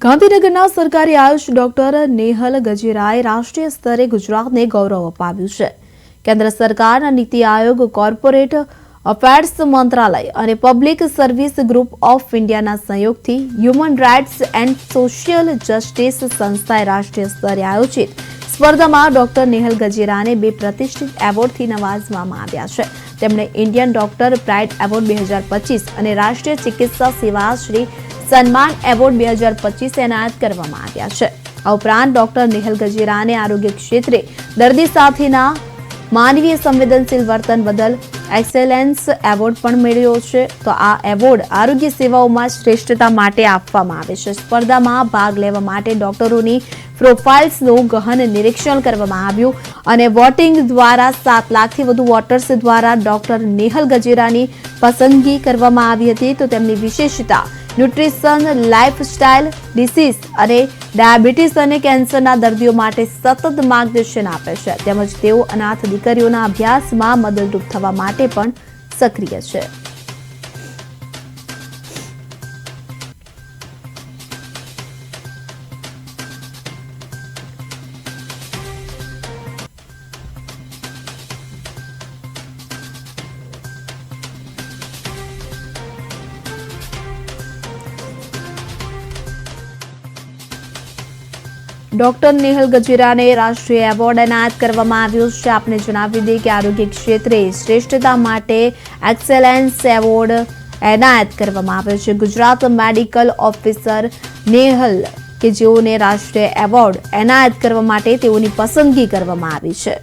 ગાંધીનગરના સરકારી આયુષ ડોક્ટર નેહલ ગજેરાએ રાષ્ટ્રીય સ્તરે ગુજરાતને ગૌરવ અપાવ્યું છે. કેન્દ્ર સરકારના નીતિ આયોગ, કોર્પોરેટ અફેર્સ મંત્રાલય અને પબ્લિક સર્વિસ ગ્રુપ ઓફ ઇન્ડિયાના સહયોગથી human rights and social justice સંસ્થાએ રાષ્ટ્રીય સ્તરે આયોજિત સ્પર્ધામાં ડોક્ટર નેહલ ગજેરાને 2 પ્રતિષ્ઠિત એવોર્ડથી નવાજવામાં આવ્યા છે. તેમણે ઇન્ડિયન ડોક્ટર પ્રાઇડ એવોર્ડ 2025 અને રાષ્ટ્રીય ચિકિત્સા સેવા શ્રી સન્માન એવોર્ડ 2025 એનાયત કરવામાં આવ્યા છે. આ ઉપરાંત ડોક્ટર નેહલ ગજેરાને આરોગ્ય ક્ષેત્રે દર્દી સાથેના માનવીય સંવેદનશીલ વર્તન બદલ એક્સેલન્સ એવોર્ડ પણ મેળવ્યો છે. તો આ એવોર્ડ આરોગ્ય સેવાઓમાં શ્રેષ્ઠતા માટે આપવામાં આવે છે. સ્પર્ધામાં ભાગ લેવા માટે ડોક્ટરોની પ્રોફાઇલ્સનું ગહન નિરીક્ષણ કરવામાં આવ્યું અને વોટિંગ દ્વારા 7 લાખથી વધુ વોટર્સ દ્વારા ડોક્ટર નેહલ ગજેરાની પસંદગી કરવામાં આવી હતી. તો તેમની વિશેષતા ન્યુટ્રિશન, લાઇફસ્ટાઇલ ડિસીઝ અને ડાયાબિટીસ અને કેન્સરના દર્દીઓ માટે સતત માર્ગદર્શન આપે છે. તેમજ તેઓ અનાથ દીકરીઓના અભ્યાસમાં મદદરૂપ થવા માટે પણ સક્રિય છે. ડોક્ટર નેહલ ગજેરાને રાષ્ટ્રીય એવોર્ડ એનાયત કરવામાં આવ્યો છે. આપને જણાવી દઈએ કે આરોગ્ય ક્ષેત્રે શ્રેષ્ઠતા માટે એક્સેલન્સ એવોર્ડ એનાયત કરવામાં આવ્યો છે. ગુજરાત મેડિકલ ઓફિસર નેહલ કે જેઓને રાષ્ટ્રીય એવોર્ડ એનાયત કરવા માટે તેઓની પસંદગી કરવામાં આવી છે.